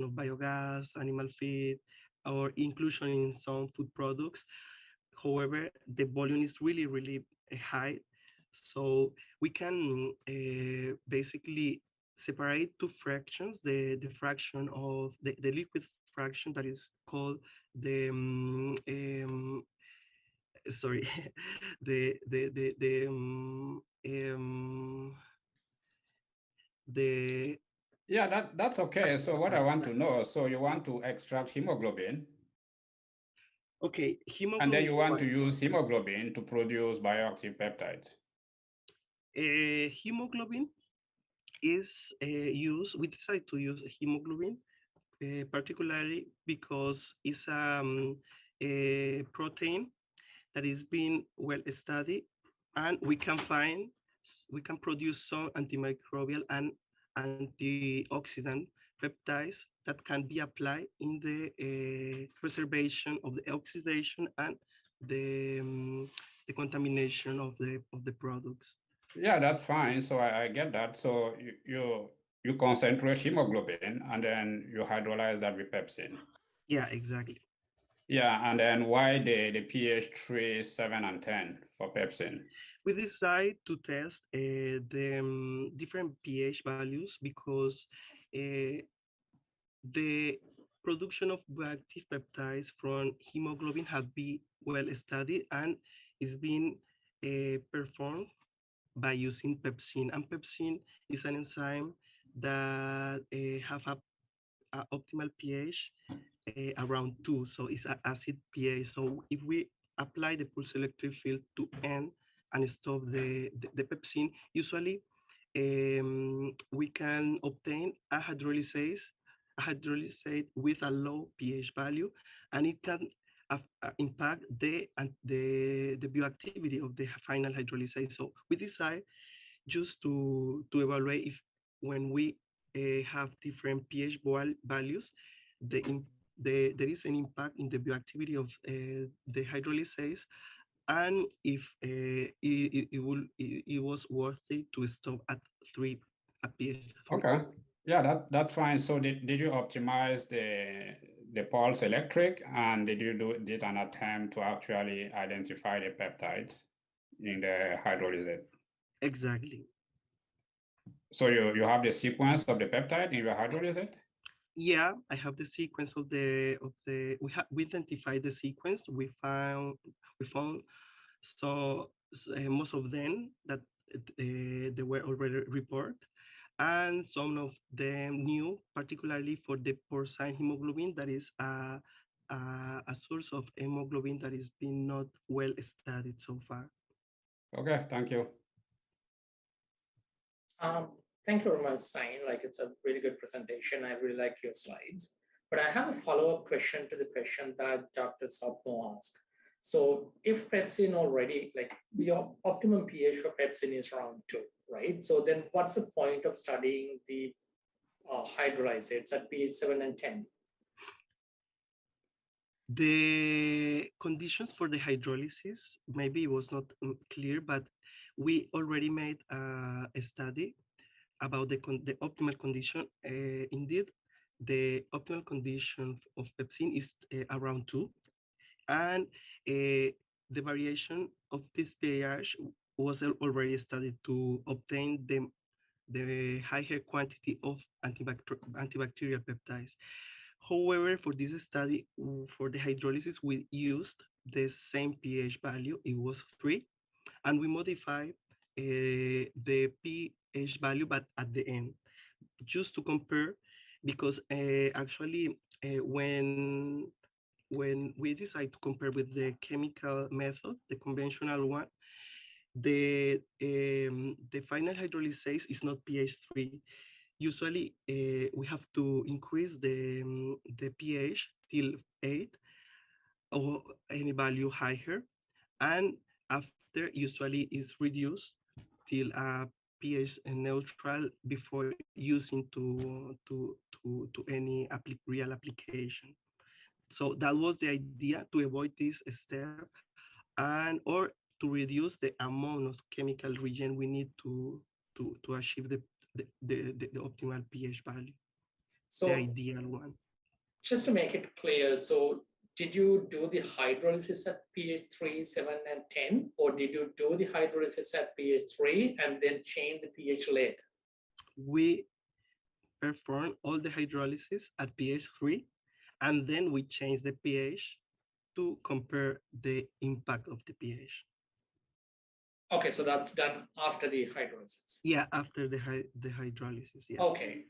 of biogas, animal feed, or inclusion in some food products. However, the volume is really high. So we can basically separate two fractions, the fraction of the liquid fraction that is called the sorry, the Yeah, that's okay. So what I want to know, so you want to extract hemoglobin, okay, and then hemoglobin. you want to use hemoglobin to produce bioactive peptides. Hemoglobin is used. We decided to use hemoglobin particularly because it's a protein that is being well studied, and we can produce some antimicrobial and antioxidant peptides that can be applied in the preservation of the oxidation and the contamination of the products. Yeah, that's fine. So I get that. So you concentrate hemoglobin and then you hydrolyze that with pepsin. Yeah, exactly. Yeah, and then why the pH 3, 7, and 10 for pepsin? We decided to test the different pH values because uh, the production of bioactive peptides from hemoglobin have been well studied and is being performed by using pepsin. And pepsin is an enzyme that have a optimal pH around 2, so it's an acid pH. So if we apply the pulse electric field to end and stop the pepsin, usually we can obtain a hydrolysate with a low pH value, and it can impact the bioactivity of the final hydrolysate. So we decide just to evaluate if when we have different pH values, there is an impact in the bioactivity of the hydrolysase, and if it was worth it to stop at 3 at pH 3. Okay. Yeah, that's fine. So did you optimize the pulse electric, and did an attempt to actually identify the peptides in the hydrolysate? Exactly. So you have the sequence of the peptide in your hydrolysate? Yeah, I have the sequence of the we identified the sequence. We found so most of them that they were already reported, and some of them new, particularly for the porcine hemoglobin, that is a source of hemoglobin that is being not well studied so far. Okay, thank you. Um, Thank you very much, Zain. Like, it's a really good presentation. I really like your slides. But I have a follow-up question to the question that Dr. Sapno asked. So if pepsin already, like the optimum pH for pepsin is around 2, right? So then what's the point of studying the hydrolysates at pH 7 and 10? The conditions for the hydrolysis, maybe it was not clear, but we already made a study about the optimal condition. Indeed, the optimal condition of pepsin is around 2, and the variation of this pH was already studied to obtain the higher quantity of antibacterial peptides. However, for this study, for the hydrolysis, we used the same pH value. It was 3, and we modified the pH value, but at the end, just to compare, because actually when we decide to compare with the chemical method, the conventional one, the final hydrolysase is not pH 3. Usually, we have to increase the pH till 8 or any value higher, and after usually is reduced till a pH neutral before using to any real application. So that was the idea, to avoid this step and or to reduce the amount of chemical reagent we need to achieve the optimal pH value. So the ideal one. just to make it clear, so did you do the hydrolysis at pH 3, 7, and 10, or did you do the hydrolysis at pH 3 and then change the pH later? We perform all the hydrolysis at pH 3, and then we change the pH to compare the impact of the pH. Okay, so that's done after the hydrolysis. Yeah, after the hydrolysis. Yeah. Okay.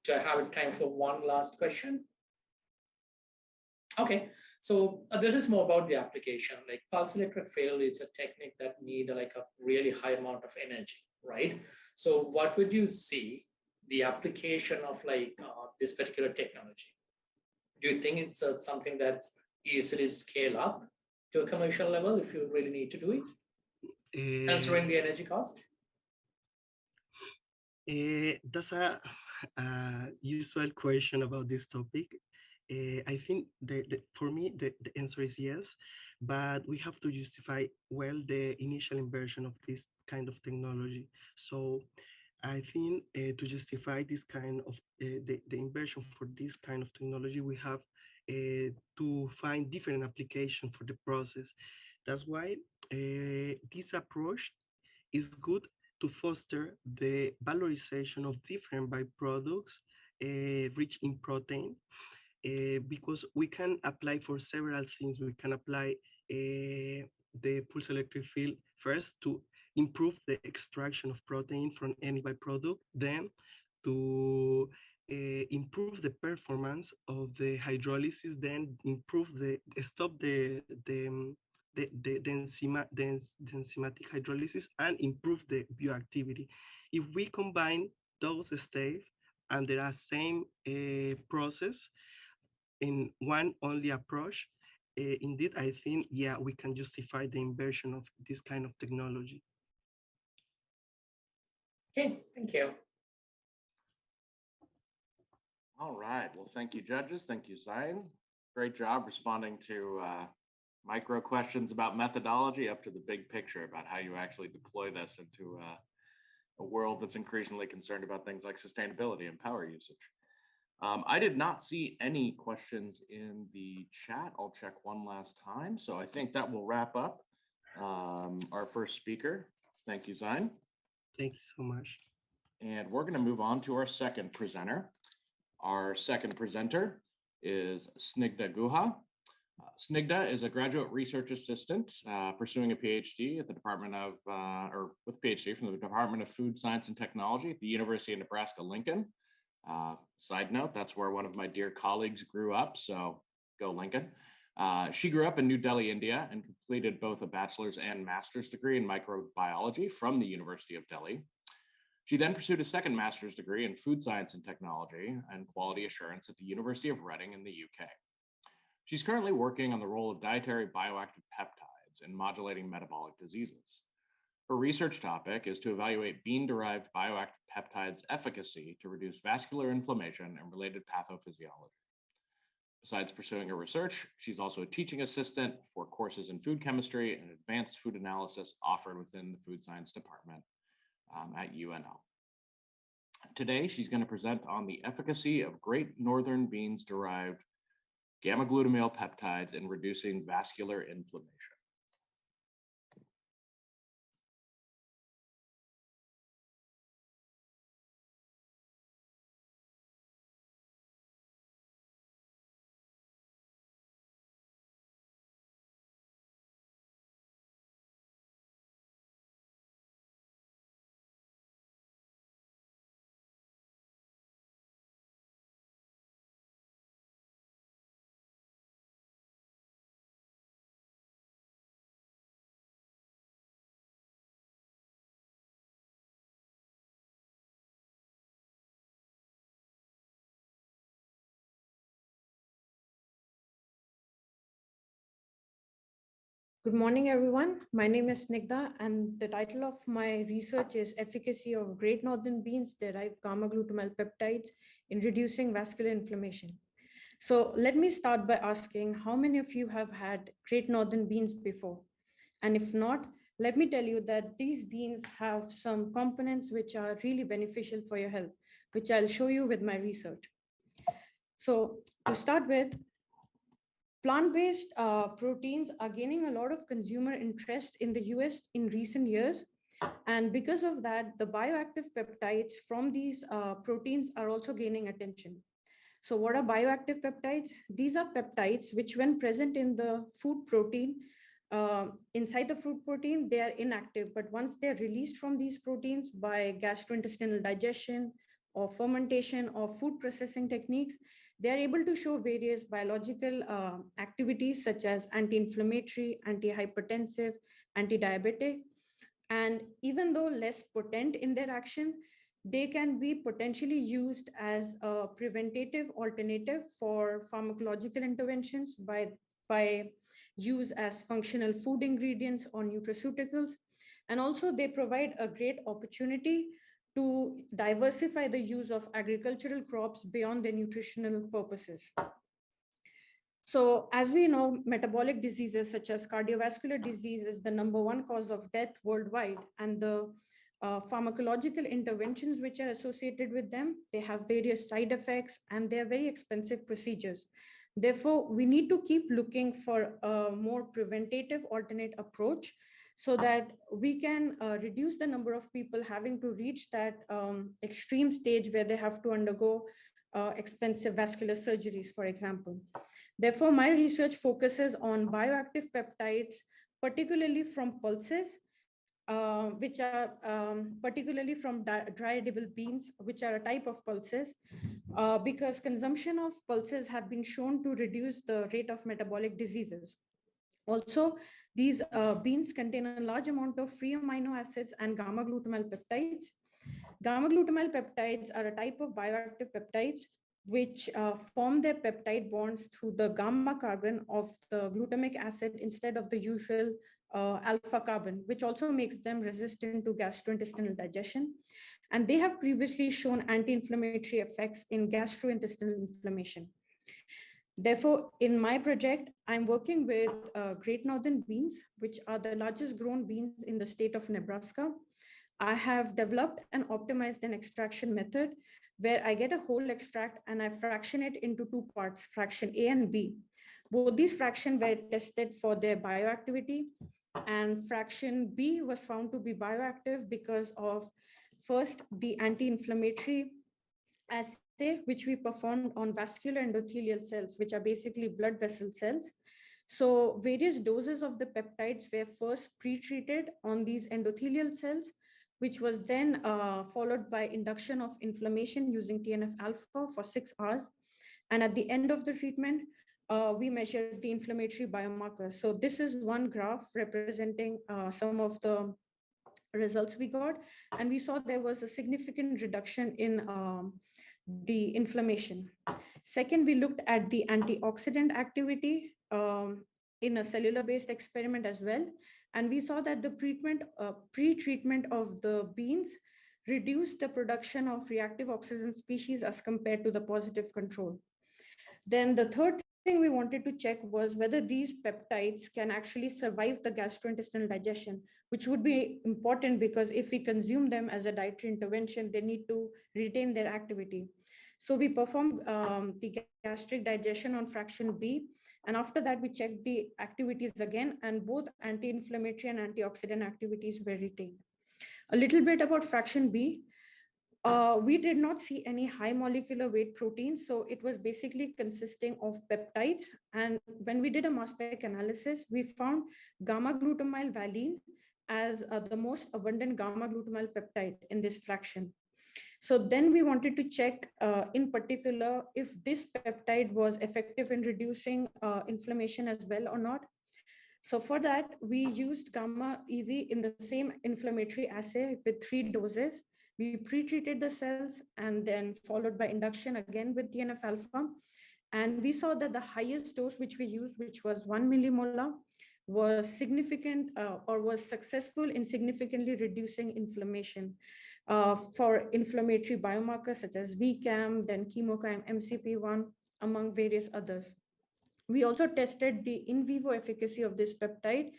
Do I have time for one last question? Okay, so this is more about the application. Like pulse electric field is a technique that need like a really high amount of energy, right? So what would you see the application of like this particular technology? Do you think it's something that's easily scale up to a commercial level if you really need to do it, considering the energy cost? That's a usual question about this topic. I think for me, the answer is yes, but we have to justify well the initial inversion of this kind of technology. So I think to justify this kind of the inversion for this kind of technology, we have to find different application for the process. That's why this approach is good to foster the valorization of different byproducts rich in protein, because we can apply for several things. We can apply the pulse electric field first to improve the extraction of protein from any byproduct, then to improve the performance of the hydrolysis, then improve stop the enzymatic hydrolysis and improve the bioactivity. If we combine those steps under a same process in one only approach, indeed, I think, yeah, we can justify the inversion of this kind of technology. Okay, thank you. All right. Well, thank you, judges. Thank you, Zain. Great job responding to micro questions about methodology up to the big picture about how you actually deploy this into a world that's increasingly concerned about things like sustainability and power usage. I did not see any questions in the chat. I'll check one last time. So I think that will wrap up our first speaker. Thank you, Zain. Thank you so much. And we're going to move on to our second presenter. Our second presenter is Snigdha Guha. Snigdha is a graduate research assistant pursuing a PhD at the Department of, or with PhD from the Department of Food Science and Technology at the University of Nebraska-Lincoln. Side note, that's where one of my dear colleagues grew up, so go Lincoln. She grew up in New Delhi, India, and completed both a bachelor's and master's degree in microbiology from the University of Delhi. She then pursued a second master's degree in food science and technology and quality assurance at the University of Reading in the UK. She's currently working on the role of dietary bioactive peptides in modulating metabolic diseases. Her research topic is to evaluate bean-derived bioactive peptides' efficacy to reduce vascular inflammation and related pathophysiology. Besides pursuing her research, she's also a teaching assistant for courses in food chemistry and advanced food analysis offered within the food science department at UNL. Today, she's going to present on the efficacy of Great Northern beans-derived gamma-glutamyl peptides in reducing vascular inflammation. Good morning, everyone. My name is Snigdha, and the title of my research is Efficacy of Great Northern Beans-Derived Gamma-Glutamyl Peptides in Reducing Vascular Inflammation. So let me start by asking how many of you have had Great Northern beans before? And if not, let me tell you that these beans have some components which are really beneficial for your health, which I'll show you with my research. So to start with, plant-based proteins are gaining a lot of consumer interest in the US in recent years. And because of that, the bioactive peptides from these proteins are also gaining attention. So what are bioactive peptides? These are peptides which, when present in the food protein, inside the food protein, they are inactive. But once they're released from these proteins by gastrointestinal digestion or fermentation or food processing techniques, they are able to show various biological activities such as anti-inflammatory, anti-hypertensive, anti-diabetic. And even though less potent in their action, they can be potentially used as a preventative alternative for pharmacological interventions by use as functional food ingredients or nutraceuticals. And also they provide a great opportunity to diversify the use of agricultural crops beyond their nutritional purposes. So as we know, metabolic diseases such as cardiovascular disease is the #1 cause of death worldwide. And the pharmacological interventions which are associated with them, they have various side effects and they're very expensive procedures. Therefore, we need to keep looking for a more preventative alternate approach so that we can reduce the number of people having to reach that extreme stage where they have to undergo expensive vascular surgeries, for example. Therefore, my research focuses on bioactive peptides, particularly from pulses, which are particularly from dry edible beans, which are a type of pulses, because consumption of pulses have been shown to reduce the rate of metabolic diseases. Also, these beans contain a large amount of free amino acids and gamma glutamyl peptides. Gamma glutamyl peptides are a type of bioactive peptides which form their peptide bonds through the gamma carbon of the glutamic acid instead of the usual alpha carbon, which also makes them resistant to gastrointestinal digestion. And they have previously shown anti-inflammatory effects in gastrointestinal inflammation. Therefore, in my project, I'm working with Great Northern beans, which are the largest grown beans in the state of Nebraska. I have developed and optimized an extraction method where I get a whole extract and I fraction it into two parts, fraction A and B. Both these fractions were tested for their bioactivity, and fraction B was found to be bioactive because of, first, the anti-inflammatory assay, which we performed on vascular endothelial cells, which are basically blood vessel cells. So various doses of the peptides were first pre-treated on these endothelial cells, which was then followed by induction of inflammation using TNF-alpha for 6 hours. And at the end of the treatment, we measured the inflammatory biomarkers. So this is one graph representing some of the results we got. And we saw there was a significant reduction in the inflammation. Second, we looked at the antioxidant activity in a cellular-based experiment as well. And we saw that the pre-treatment of the beans reduced the production of reactive oxygen species as compared to the positive control. Then the third thing we wanted to check was whether these peptides can actually survive the gastrointestinal digestion, which would be important because if we consume them as a dietary intervention, they need to retain their activity. So we performed the gastric digestion on fraction B. And after that, we checked the activities again, and both anti-inflammatory and antioxidant activities were retained. A little bit about fraction B. We did not see any high molecular weight proteins. So it was basically consisting of peptides. And when we did a mass spec analysis, we found gamma glutamyl valine as the most abundant gamma glutamyl peptide in this fraction. So then we wanted to check in particular if this peptide was effective in reducing inflammation as well or not. So for that, we used gamma EV in the same inflammatory assay with 3 doses. We pre-treated the cells and then followed by induction again with TNF-alpha. And we saw that the highest dose which we used, which was 1 millimolar, was significant or was successful in significantly reducing inflammation for inflammatory biomarkers such as VCAM, then chemokine, MCP1, among various others. We also tested the in vivo efficacy of this peptide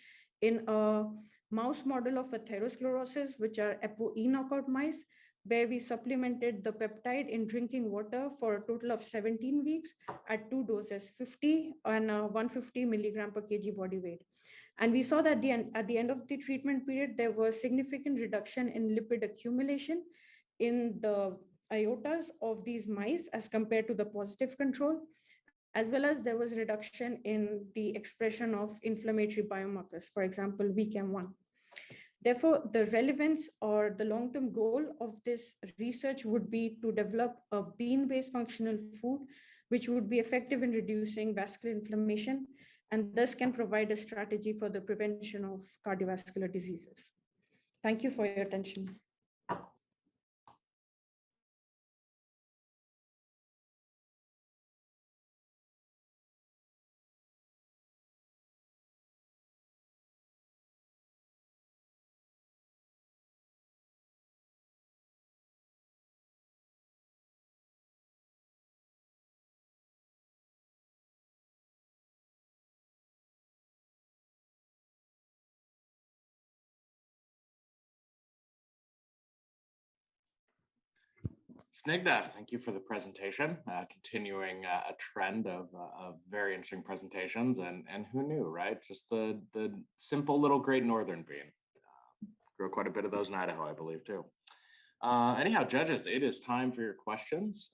in a mouse model of atherosclerosis, which are ApoE knockout mice, where we supplemented the peptide in drinking water for a total of 17 weeks at 2 doses, 50 and 150 milligram per kg body weight. And we saw that at the end of the treatment period, there was significant reduction in lipid accumulation in the iotas of these mice as compared to the positive control, as well as there was reduction in the expression of inflammatory biomarkers, for example, VCAM1. Therefore, the relevance or the long-term goal of this research would be to develop a bean-based functional food, which would be effective in reducing vascular inflammation and thus can provide a strategy for the prevention of cardiovascular diseases. Thank you for your attention. Snigdha, thank you for the presentation, continuing a trend of very interesting presentations, and who knew, right? Just the simple little Great Northern bean. Grow quite a bit of those in Idaho, I believe, too. Anyhow, judges, it is time for your questions.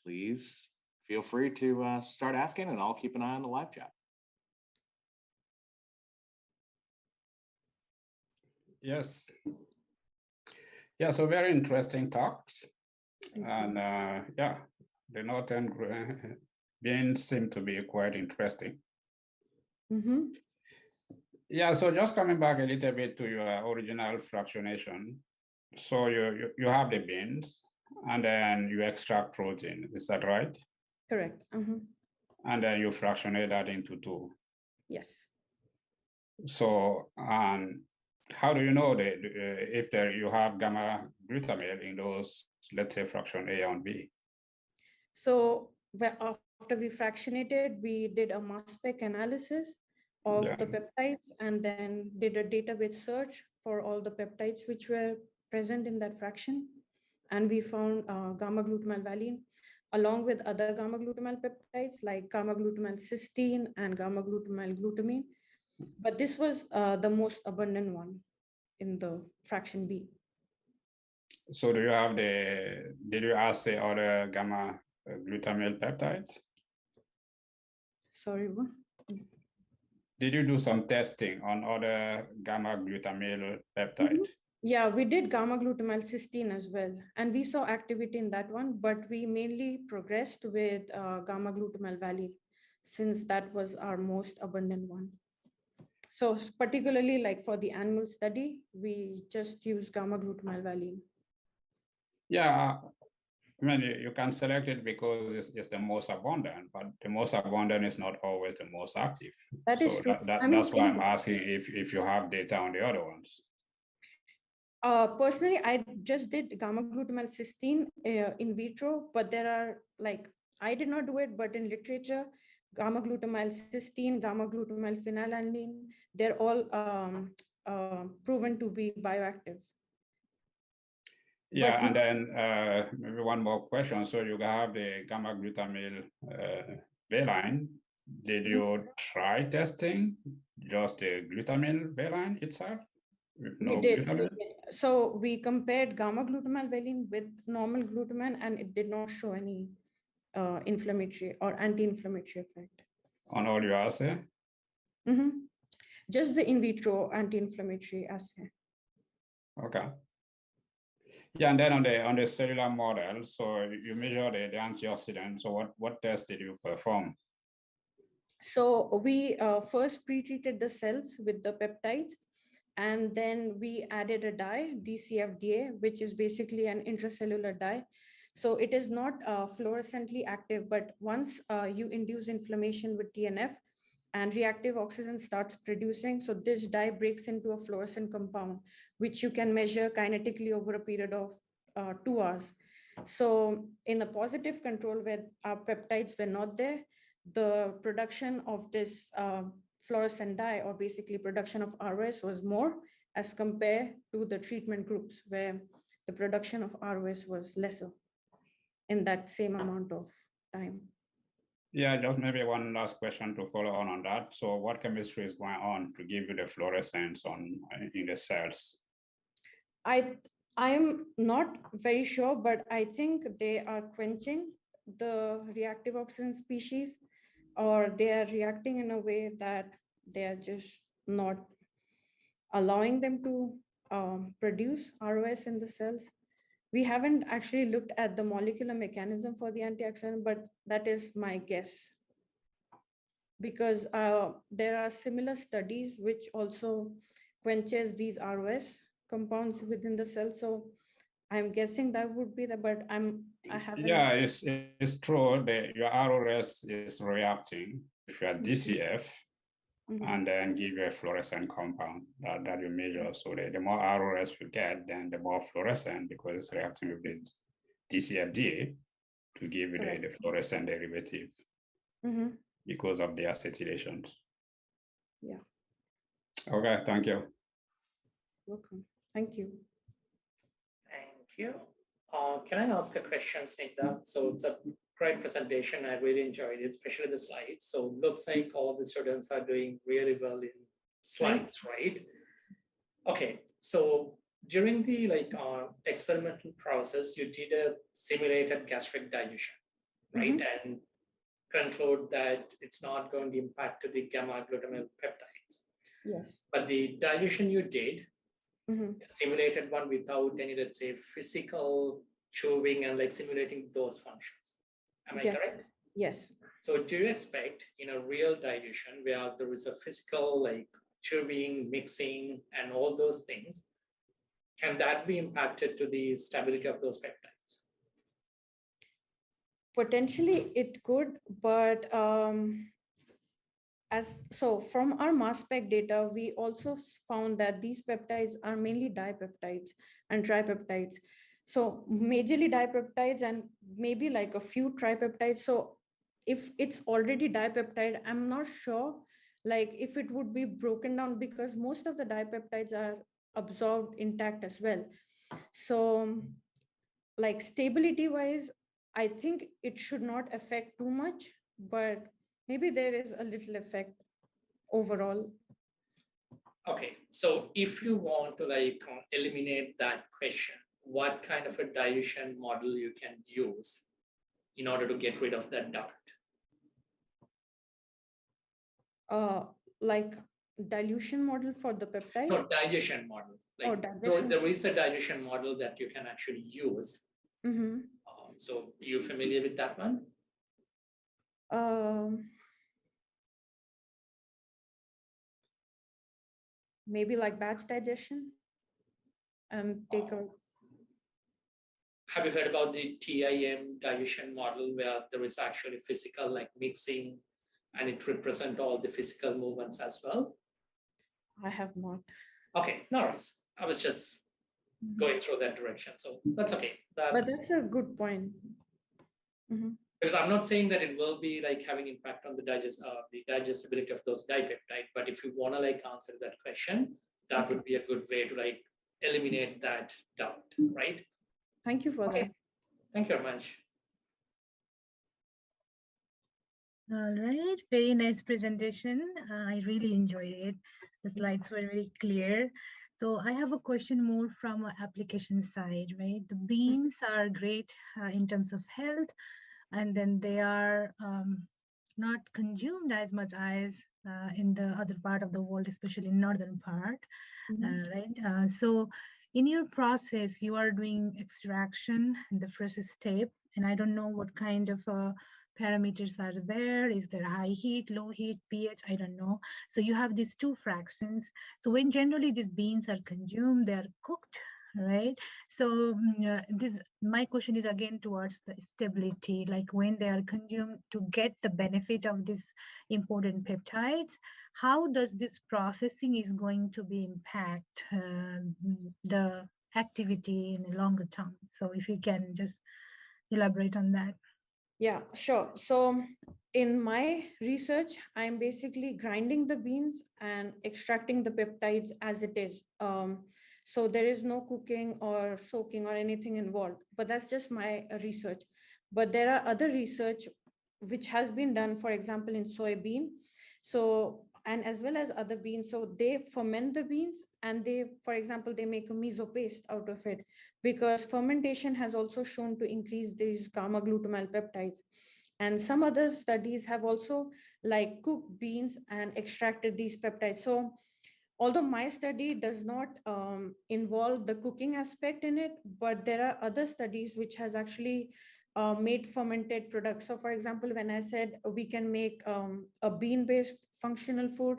Please feel free to start asking, and I'll keep an eye on the live chat. Yes. Yeah, so very interesting talks. And yeah, the northern beans seem to be quite interesting. Mm-hmm. Yeah, so just coming back a little bit to your original fractionation. So you have the beans and then you extract protein, is that right? Correct. And then you fractionate that into 2. Yes. So how do you know that if you have gamma glutamate in those, let's say, fraction A and B? So after we fractionated, we did a mass spec analysis of the peptides and then did a database search for all the peptides which were present in that fraction. And we found gamma glutamyl valine along with other gamma glutamyl peptides like gamma glutamyl cysteine and gamma glutamyl glutamine. But this was the most abundant one in the fraction B. So did you ask the other gamma glutamyl peptides? Sorry, what? Did you do some testing on other gamma glutamyl peptides? Yeah, we did gamma glutamyl cysteine as well. And we saw activity in that one, but we mainly progressed with gamma glutamyl valine since that was our most abundant one. So particularly like for the animal study, we just use gamma glutamyl valine. Yeah, I mean, you can select it because it's the most abundant, but the most abundant is not always the most active. That is true. That's why I'm asking if you have data on the other ones. Personally, I just did gamma glutamyl cysteine in vitro, but there are I did not do it, but in literature, gamma glutamyl cysteine, gamma glutamyl phenylalanine, they're all proven to be bioactive. Yeah, and then maybe one more question. So you have the gamma glutamyl valine. Did you try testing just the glutamyl valine itself? No, we did. So we compared gamma glutamyl valine with normal glutamine, and it did not show any inflammatory or anti-inflammatory effect. On all your assay? Just the in vitro anti-inflammatory assay. Okay. Yeah, and then on the cellular model, so you measure the antioxidant. So what test did you perform? So we first pre-treated the cells with the peptides, and then we added a dye, DCFDA, which is basically an intracellular dye. So it is not fluorescently active, but once you induce inflammation with TNF and reactive oxygen starts producing, so this dye breaks into a fluorescent compound, which you can measure kinetically over a period of 2 hours. So in a positive control where our peptides were not there, the production of this fluorescent dye, or basically production of ROS, was more as compared to the treatment groups where the production of ROS was lesser in that same amount of time. Yeah, just maybe one last question to follow on that. So what chemistry is going on to give you the fluorescence in the cells? I'm not very sure, but I think they are quenching the reactive oxygen species, or they are reacting in a way that they are just not allowing them to produce ROS in the cells. We haven't actually looked at the molecular mechanism for the antioxidant, but that is my guess. Because there are similar studies which also quenches these ROS compounds within the cell. So I'm guessing that would be the, but I haven't. Yeah, it's true that your ROS is reacting with your DCF and then give you a fluorescent compound that you measure. So the more ROS you get, then the more fluorescent, because it's reacting with the DCFDA to give you the fluorescent derivative because of the acetylations. Yeah. Okay, thank you. Welcome. Thank you. Thank you. Can I ask a question, Snigdha? So it's a great presentation. I really enjoyed it, especially the slides. So looks like all the students are doing really well in slides, right? Okay, so during the experimental process, you did a simulated gastric digestion, right? And conclude that it's not going to impact to the gamma glutamyl peptides. Yes. But the digestion you did, simulated one without any, let's say, physical chewing and like simulating those functions. Am I correct? Yes. So do you expect in a real digestion where there is a physical like chewing, mixing, and all those things, can that be impacted to the stability of those peptides? Potentially it could, but from our mass spec data, we also found that these peptides are mainly dipeptides and tripeptides. So majorly dipeptides and maybe like a few tripeptides. So if it's already dipeptide, I'm not sure like if it would be broken down, because most of the dipeptides are absorbed intact as well. So like stability wise, I think it should not affect too much, but maybe there is a little effect overall. Okay, so if you want to like eliminate that question, what kind of a dilution model you can use in order to get rid of that doubt? Like dilution model for the peptide? No, digestion model. Like there is a digestion model that you can actually use. So you familiar with that one? Maybe like batch digestion and take a. Have you heard about the TIM digestion model where there is actually physical like mixing and it represents all the physical movements as well? I have not. Okay, no worries. I was just going through that direction. So that's okay. But that's a good point. Because I'm not saying that it will be like having impact on the digestibility of those dipeptide, but if you want to like answer that question, that would be a good way to like eliminate that doubt, right? Thank you for that. Thank you very much. All right, very nice presentation. I really enjoyed it. The slides were very clear. So I have a question more from an application side, right? The beans are great in terms of health, and then they are not consumed as much as in the other part of the world, especially in northern part, right? So in your process, you are doing extraction in the first step, and I don't know what kind of parameters are there. Is there high heat, low heat, pH? I don't know. So you have these two fractions. So when generally these beans are consumed, they are cooked, right? So my question is again towards the stability, like when they are consumed to get the benefit of these important peptides, how does this processing is going to be impact the activity in the longer term? So if you can just elaborate on that. Yeah, sure. So in my research, I'm basically grinding the beans and extracting the peptides as it is. So there is no cooking or soaking or anything involved, but that's just my research. But there are other research which has been done, for example, in soybean. So, and as well as other beans. So they ferment the beans and they, for example, they make a meso paste out of it, because fermentation has also shown to increase these gamma glutamyl peptides. And some other studies have also like cooked beans and extracted these peptides. So although my study does not involve the cooking aspect in it, but there are other studies which has actually made fermented products. So for example, when I said we can make a bean-based functional food,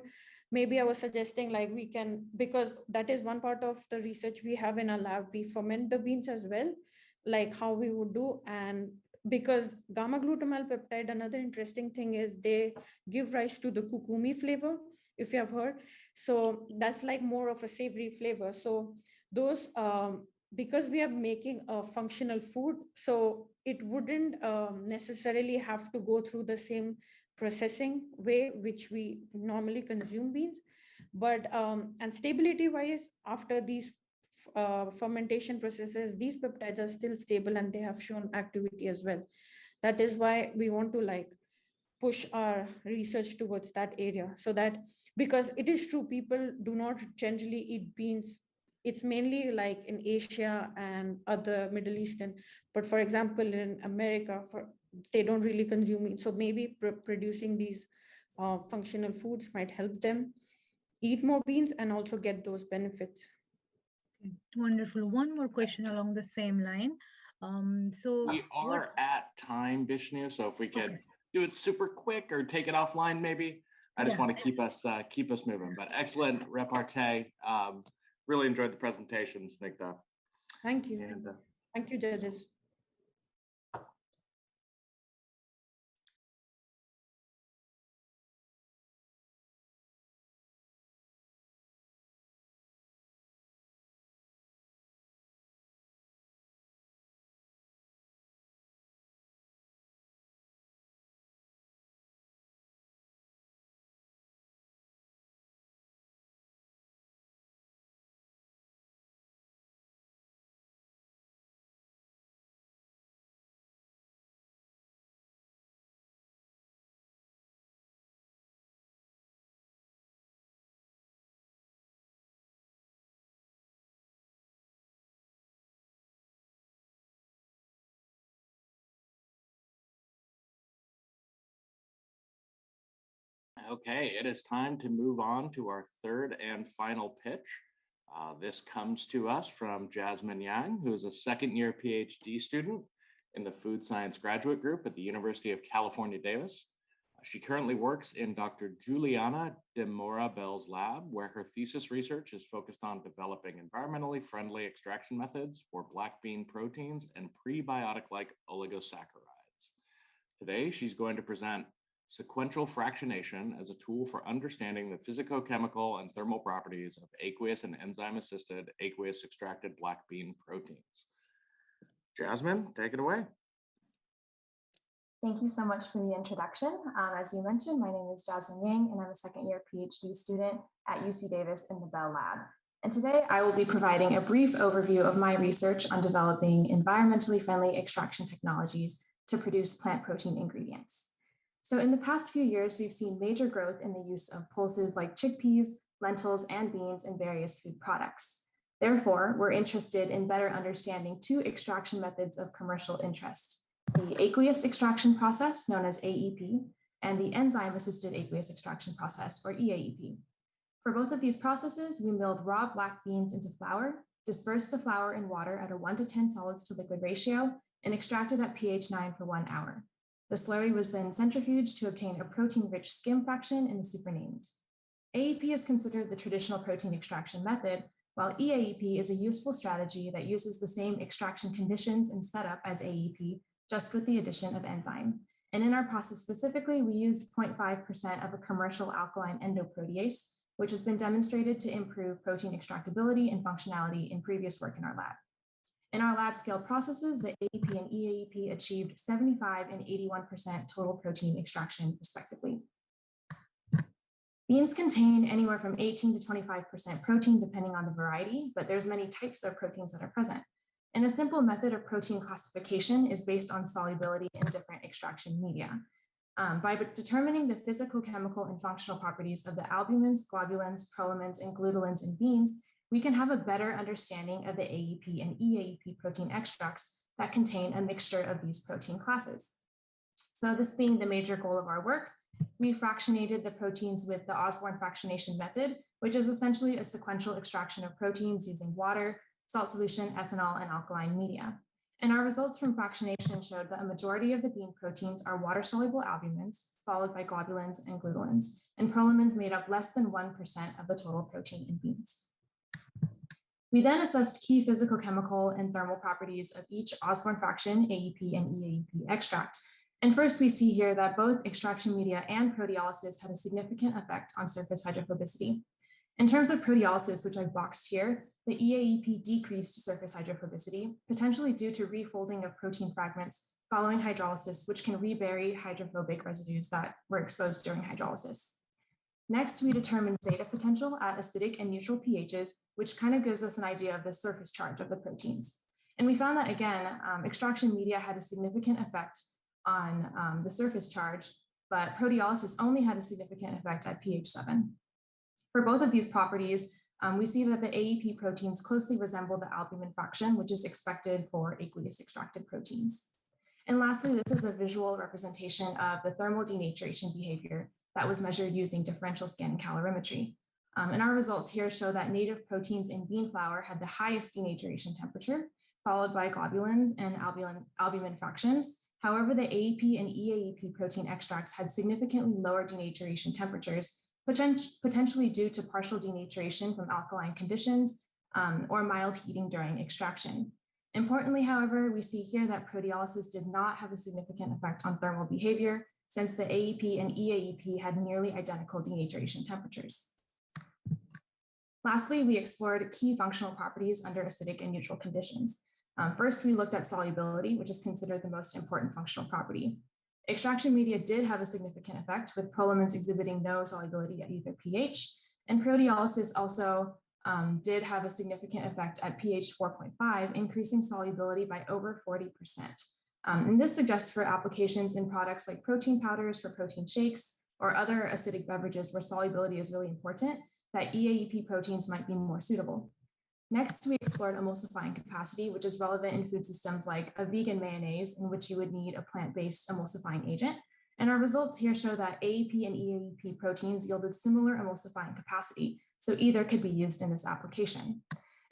maybe I was suggesting like we can, because that is one part of the research we have in our lab, we ferment the beans as well, like how we would do. And because gamma glutamyl peptide, another interesting thing is they give rise to the kukumi flavor, if you have heard. So that's like more of a savory flavor. So those, because we are making a functional food, so it wouldn't necessarily have to go through the same processing way which we normally consume beans. But and stability wise, after these fermentation processes, these peptides are still stable and they have shown activity as well. That is why we want to like push our research towards that area, so that, because it is true people do not generally eat beans, it's mainly like in Asia and other Middle Eastern, but for example in America, they don't really consume meat. So maybe producing these functional foods might help them eat more beans and also get those benefits. Wonderful. One more question along the same line. So We are at time, Vishnu, so if we could do it super quick or take it offline, maybe. I just want to keep us moving. But excellent repartee. Really enjoyed the presentation, Snigdha. Thank you. And, thank you, judges. Okay, it is time to move on to our third and final pitch. This comes to us from Jasmine Yang, who is a second-year PhD student in the Food Science Graduate Group at the University of California, Davis. She currently works in Dr. Juliana de Morabel's lab, where her thesis research is focused on developing environmentally friendly extraction methods for black bean proteins and prebiotic-like oligosaccharides. Today, she's going to present sequential fractionation as a tool for understanding the physicochemical and thermal properties of aqueous and enzyme-assisted aqueous extracted black bean proteins. Jasmine, take it away. Thank you so much for the introduction. As you mentioned, my name is Jasmine Yang, and I'm a second-year PhD student at UC Davis in the Bell Lab. And today I will be providing a brief overview of my research on developing environmentally friendly extraction technologies to produce plant protein ingredients. So in the past few years, we've seen major growth in the use of pulses like chickpeas, lentils, and beans in various food products. Therefore, we're interested in better understanding two extraction methods of commercial interest: the aqueous extraction process, known as AEP, and the enzyme-assisted aqueous extraction process, or EAEP. For both of these processes, we milled raw black beans into flour, dispersed the flour in water at a 1:10 solids to liquid ratio, and extracted at pH 9 for 1 hour. The slurry was then centrifuged to obtain a protein-rich skim fraction in the supernamed. AEP is considered the traditional protein extraction method, while EAEP is a useful strategy that uses the same extraction conditions and setup as AEP, just with the addition of enzyme. And in our process specifically, we used 0.5% of a commercial alkaline endoprotease, which has been demonstrated to improve protein extractability and functionality in previous work in our lab. In our lab scale processes, the AEP and EAEP achieved 75 and 81% total protein extraction, respectively. Beans contain anywhere from 18 to 25% protein, depending on the variety, but there's many types of proteins that are present. And a simple method of protein classification is based on solubility in different extraction media. By determining the physical, chemical, and functional properties of the albumins, globulins, prolamins, and glutamins in beans, we can have a better understanding of the AEP and EAEP protein extracts that contain a mixture of these protein classes. So this being the major goal of our work, we fractionated the proteins with the Osborne fractionation method, which is essentially a sequential extraction of proteins using water, salt solution, ethanol, and alkaline media. And our results from fractionation showed that a majority of the bean proteins are water-soluble albumins, followed by globulins and glutamins, and prolamins made up less than 1% of the total protein in beans. We then assessed key physical, chemical, and thermal properties of each Osborne fraction, AEP and EAEP extract. And first, we see here that both extraction media and proteolysis had a significant effect on surface hydrophobicity. In terms of proteolysis, which I've boxed here, the EAEP decreased surface hydrophobicity, potentially due to refolding of protein fragments following hydrolysis, which can rebury hydrophobic residues that were exposed during hydrolysis. Next, we determined zeta potential at acidic and neutral pHs, which kind of gives us an idea of the surface charge of the proteins. And we found that, again, extraction media had a significant effect on the surface charge, but proteolysis only had a significant effect at pH 7. For both of these properties, we see that the AEP proteins closely resemble the albumin fraction, which is expected for aqueous extracted proteins. And lastly, this is a visual representation of the thermal denaturation behavior that was measured using differential scanning calorimetry. And our results here show that native proteins in bean flour had the highest denaturation temperature, followed by globulins and albumin fractions. However, the AEP and EAEP protein extracts had significantly lower denaturation temperatures, potentially due to partial denaturation from alkaline conditions or mild heating during extraction. Importantly, however, we see here that proteolysis did not have a significant effect on thermal behavior, since the AEP and EAEP had nearly identical denaturation temperatures. Lastly, we explored key functional properties under acidic and neutral conditions. First, we looked at solubility, which is considered the most important functional property. Extraction media did have a significant effect, with prolamins exhibiting no solubility at either pH, and proteolysis also did have a significant effect at pH 4.5, increasing solubility by over 40%. And this suggests for applications in products like protein powders for protein shakes or other acidic beverages where solubility is really important, that EAEP proteins might be more suitable. Next, we explored emulsifying capacity, which is relevant in food systems like a vegan mayonnaise, in which you would need a plant-based emulsifying agent. And our results here show that AEP and EAEP proteins yielded similar emulsifying capacity, so either could be used in this application.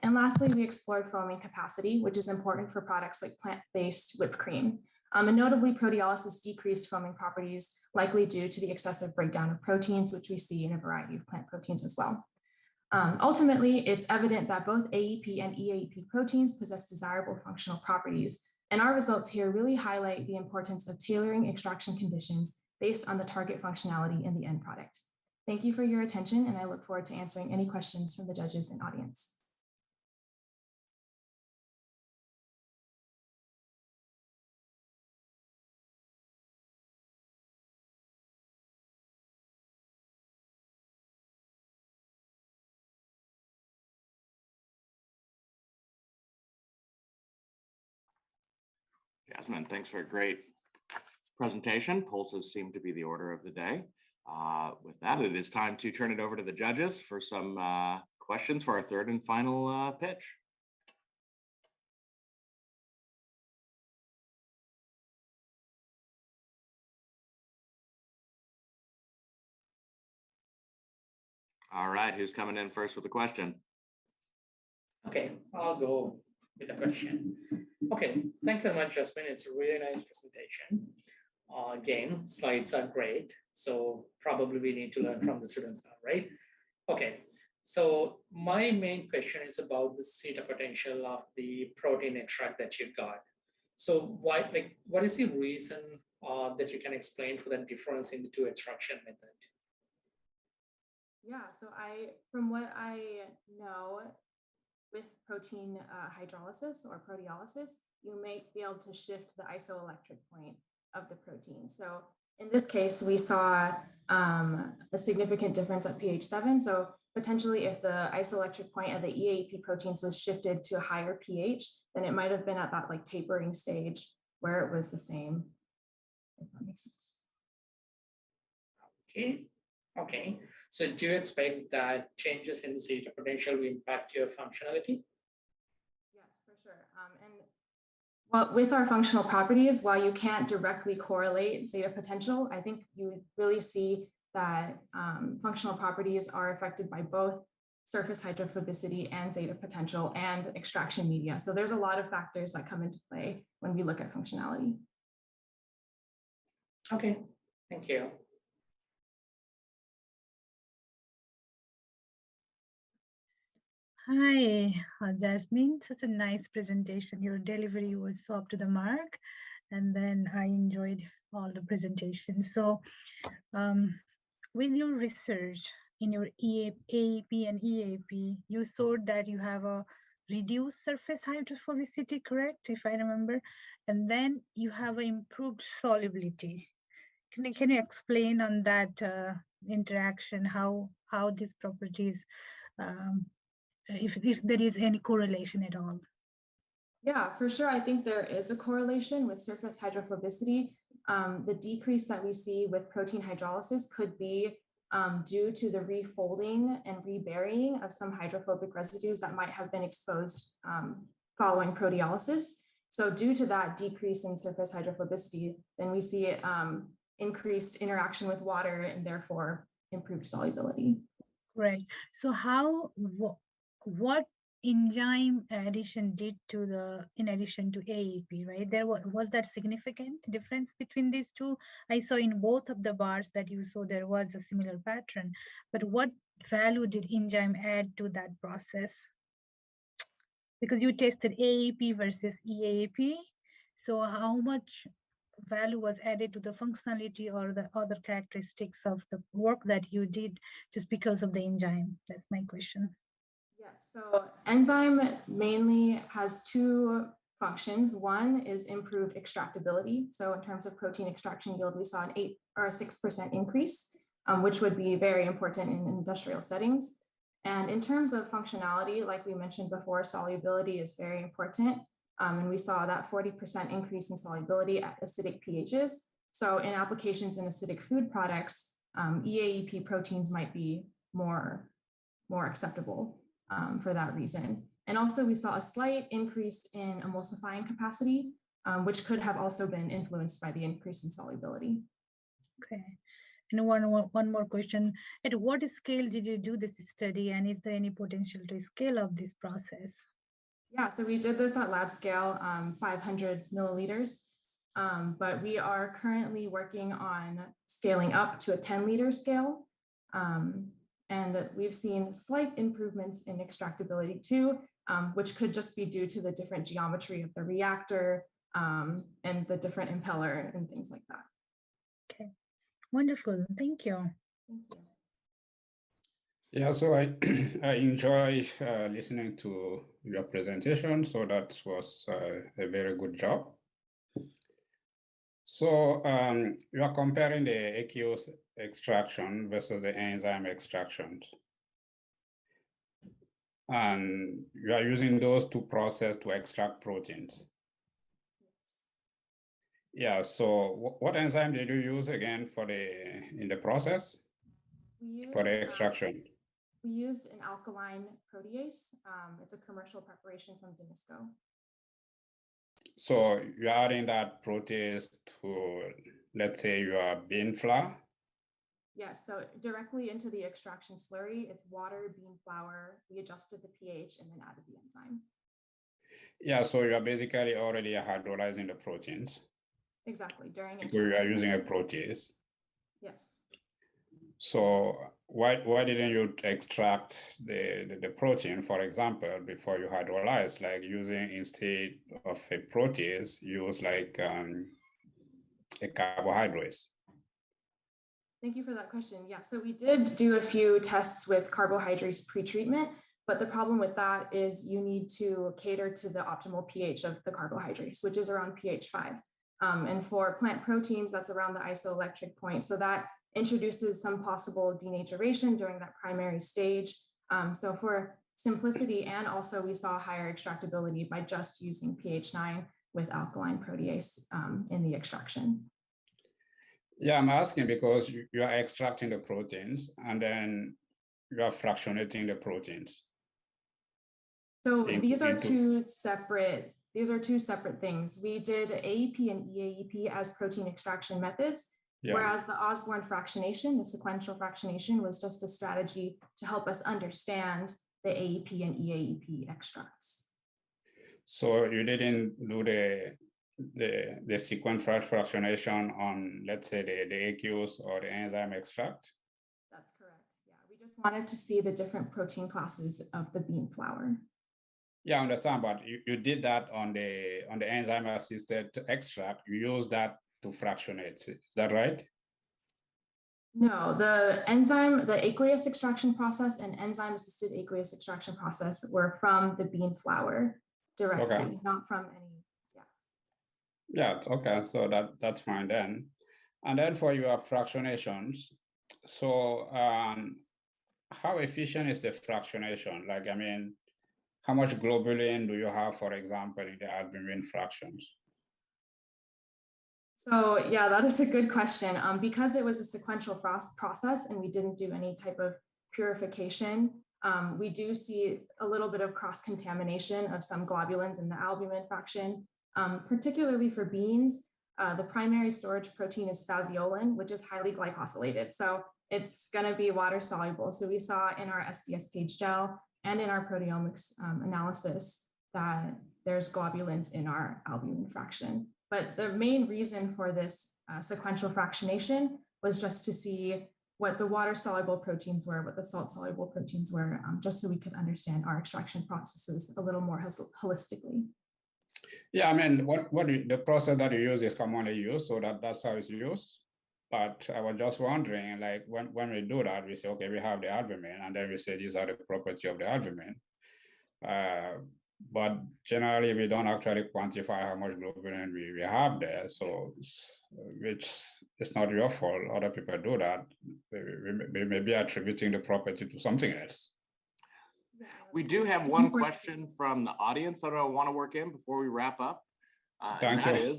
And lastly, we explored foaming capacity, which is important for products like plant-based whipped cream. And notably, proteolysis decreased foaming properties, likely due to the excessive breakdown of proteins, which we see in a variety of plant proteins as well. Ultimately, it's evident that both AEP and EAEP proteins possess desirable functional properties, and our results here really highlight the importance of tailoring extraction conditions based on the target functionality in the end product. Thank you for your attention, and I look forward to answering any questions from the judges and audience. Jasmine, thanks for a great presentation. Pulses seem to be the order of the day. With that, it is time to turn it over to the judges for some questions for our third and final pitch. All right, who's coming in first with a question? Okay, I'll go with a question. Okay, thank you very much, Jasmine. It's a really nice presentation. Again, slides are great. So probably we need to learn from the students now, right? Okay, so my main question is about the zeta potential of the protein extract that you got. So why, like, what is the reason that you can explain for the difference in the two extraction method? Yeah, so from what I know, with protein hydrolysis or proteolysis, you may be able to shift the isoelectric point of the protein. So in this case, we saw a significant difference at pH 7. So potentially if the isoelectric point of the EAP proteins was shifted to a higher pH, then it might have been at that like tapering stage where it was the same, if that makes sense. Okay. So do you expect that changes in the zeta potential will impact your functionality? Yes, for sure. Well, with our functional properties, while you can't directly correlate zeta potential, I think you really see that functional properties are affected by both surface hydrophobicity and zeta potential and extraction media. So there's a lot of factors that come into play when we look at functionality. Okay, thank you. Hi, Jasmine. Such a nice presentation. Your delivery was so up to the mark. And then I enjoyed all the presentations. So with your research in your AAP and EAP, you showed that you have a reduced surface hydrophobicity, correct, if I remember? And then you have an improved solubility. Can you explain on that interaction, how these properties, if there is any correlation at all? Yeah, for sure. I think there is a correlation with surface hydrophobicity. The decrease that we see with protein hydrolysis could be due to the refolding and reburying of some hydrophobic residues that might have been exposed following proteolysis. So due to that decrease in surface hydrophobicity, then we see increased interaction with water and therefore improved solubility. Right. So what enzyme addition did to in addition to AEP, right? Was that significant difference between these two? I saw in both of the bars that you saw there was a similar pattern, but what value did enzyme add to that process? Because you tested AEP versus EAP, so how much value was added to the functionality or the other characteristics of the work that you did just because of the enzyme? That's my question. Yes, so enzyme mainly has two functions. One is improved extractability. So in terms of protein extraction yield, we saw an 8 or a 6% increase, which would be very important in industrial settings. And in terms of functionality, like we mentioned before, solubility is very important. And we saw that 40% increase in solubility at acidic pHs. So in applications in acidic food products, EAEP proteins might be more acceptable for that reason. And also we saw a slight increase in emulsifying capacity, which could have also been influenced by the increase in solubility. Okay. And one more question. At what scale did you do this study, and is there any potential to scale up this process? Yeah, so we did this at lab scale, 500 milliliters, but we are currently working on scaling up to a 10-liter scale. And we've seen slight improvements in extractability too, which could just be due to the different geometry of the reactor and the different impeller and things like that. Okay, wonderful, thank you. Thank you. Yeah, so I enjoy listening to your presentation. So that was a very good job. So you are comparing the aqueous extraction versus the enzyme extraction. And you are using those two processes to extract proteins. Yeah, so what enzyme did you use again in the process for the extraction? We used an alkaline protease. It's a commercial preparation from Damasco. So you're adding that protease to, let's say, your bean flour? Yes, so directly into the extraction slurry, it's water, bean flour. We adjusted the pH and then added the enzyme. Yeah, so you're basically already hydrolyzing the proteins. Exactly, during extraction. You are using a protease. Yes. So why didn't you extract the protein, for example, before you hydrolyze, like using instead of a protease, use like a carbohydrate? Thank you for that question. Yeah, so we did do a few tests with carbohydrates pretreatment. But the problem with that is you need to cater to the optimal pH of the carbohydrates, which is around pH 5. And for plant proteins, that's around the isoelectric point. So that introduces some possible denaturation during that primary stage. So for simplicity, and also we saw higher extractability by just using pH 9 with alkaline protease in the extraction. Yeah, I'm asking because you are extracting the proteins and then you are fractionating the proteins. So these are two separate things. We did AEP and EAEP as protein extraction methods, whereas the Osborne fractionation, the sequential fractionation, was just a strategy to help us understand the AEP and EAEP extracts. So you didn't do the sequential fractionation on, let's say, the AQs or the enzyme extract? That's correct. Yeah, we just wanted to see the different protein classes of the bean flour. Yeah, I understand, but you did that on the enzyme-assisted extract. You use that to fractionate. Is that right? No, the enzyme, the aqueous extraction process and enzyme-assisted aqueous extraction process were from the bean flour directly, not from any. Yeah, okay, so that's fine then. And then for your fractionations, so how efficient is the fractionation? Like, I mean, how much globulin do you have, for example, in the albumin fractions? So yeah, that is a good question. Because it was a sequential process and we didn't do any type of purification, we do see a little bit of cross-contamination of some globulins in the albumin fraction. Particularly for beans, the primary storage protein is phaseolin, which is highly glycosylated. So it's going to be water soluble. So we saw in our SDS page gel and in our proteomics analysis that there's globulins in our albumin fraction. But the main reason for this sequential fractionation was just to see what the water soluble proteins were, what the salt soluble proteins were, just so we could understand our extraction processes a little more holistically. Yeah, I mean, the process that you use is commonly used, so that's how it's used. But I was just wondering, like, when we do that, we say, okay, we have the albumin, and then we say these are the properties of the albumin. But generally, we don't actually quantify how much globulin we have there. So, which is not your fault. Other people do that. We may be attributing the property to something else. We do have one question from the audience that I want to work in before we wrap up. And that is,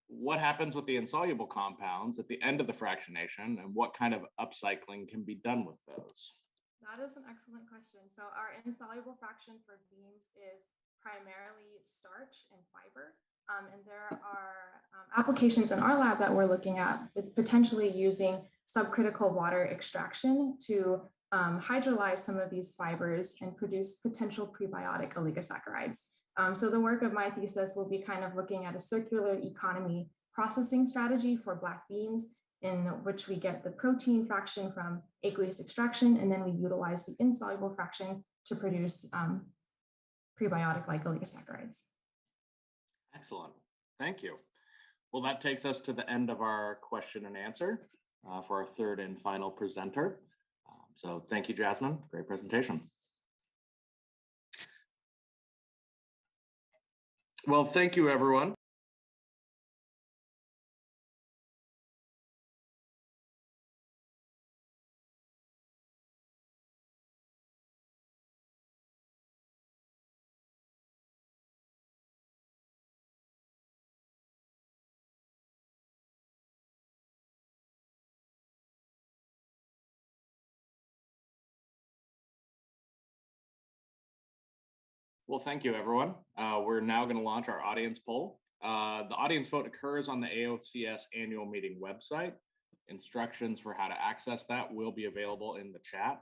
what happens with the insoluble compounds at the end of the fractionation, and what kind of upcycling can be done with those? That is an excellent question. So our insoluble fraction for beans is primarily starch and fiber. And there are applications in our lab that we're looking at with potentially using subcritical water extraction to hydrolyze some of these fibers and produce potential prebiotic oligosaccharides. So the work of my thesis will be kind of looking at a circular economy processing strategy for black beans, in which we get the protein fraction from aqueous extraction, and then we utilize the insoluble fraction to produce prebiotic-like oligosaccharides. Excellent. Thank you. Well, that takes us to the end of our question and answer for our third and final presenter. So thank you, Jasmine. Great presentation. Well, thank you, everyone. Well, thank you, everyone. We're now going to launch our audience poll. The audience vote occurs on the AOCS annual meeting website. Instructions for how to access that will be available in the chat.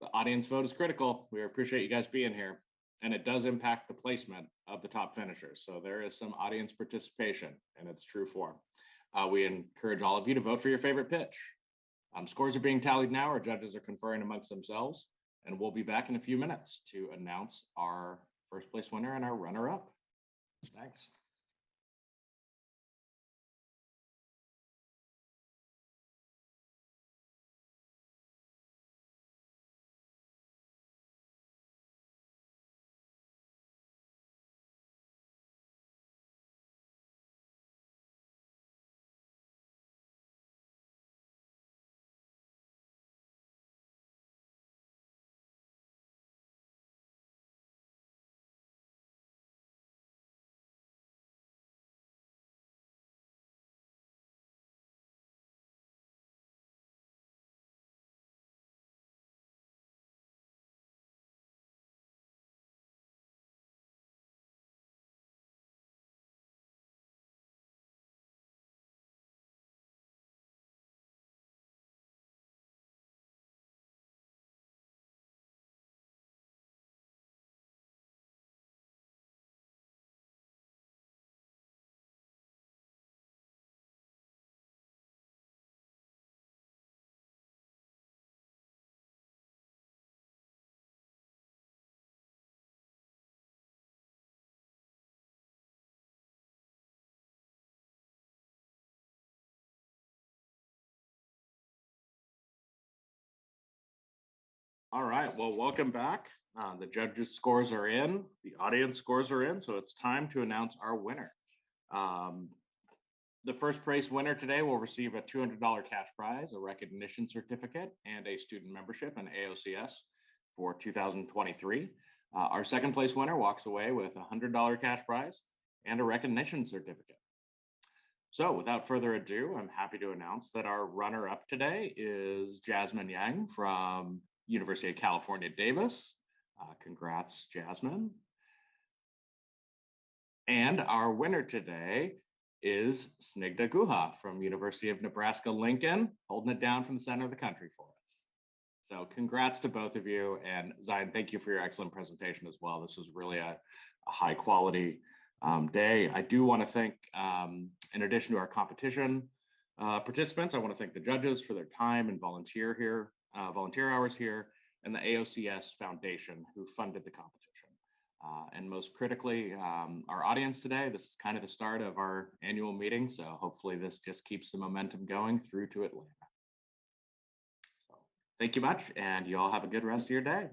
The audience vote is critical. We appreciate you guys being here, and it does impact the placement of the top finishers. So there is some audience participation in its true form. We encourage all of you to vote for your favorite pitch. Scores are being tallied now. Our judges are conferring amongst themselves, and we'll be back in a few minutes to announce our first place winner and our runner-up. Thanks. All right, well, welcome back. The judges' scores are in, the audience scores are in, so it's time to announce our winner. The first place winner today will receive a $200 cash prize, a recognition certificate, and a student membership in AOCS for 2023. Our second place winner walks away with a $100 cash prize and a recognition certificate. So without further ado, I'm happy to announce that our runner-up today is Jasmine Yang from University of California, Davis. Congrats, Jasmine. And our winner today is Snigdha Guha from University of Nebraska, Lincoln, holding it down from the center of the country for us. So congrats to both of you. And Zain, thank you for your excellent presentation as well. This was really a high quality day. I do want to thank, in addition to our competition participants, I want to thank the judges for their time and volunteer hours here, and the AOCS Foundation who funded the competition. And most critically, our audience today. This is kind of the start of our annual meeting, so hopefully this just keeps the momentum going through to Atlanta. So thank you much, and you all have a good rest of your day.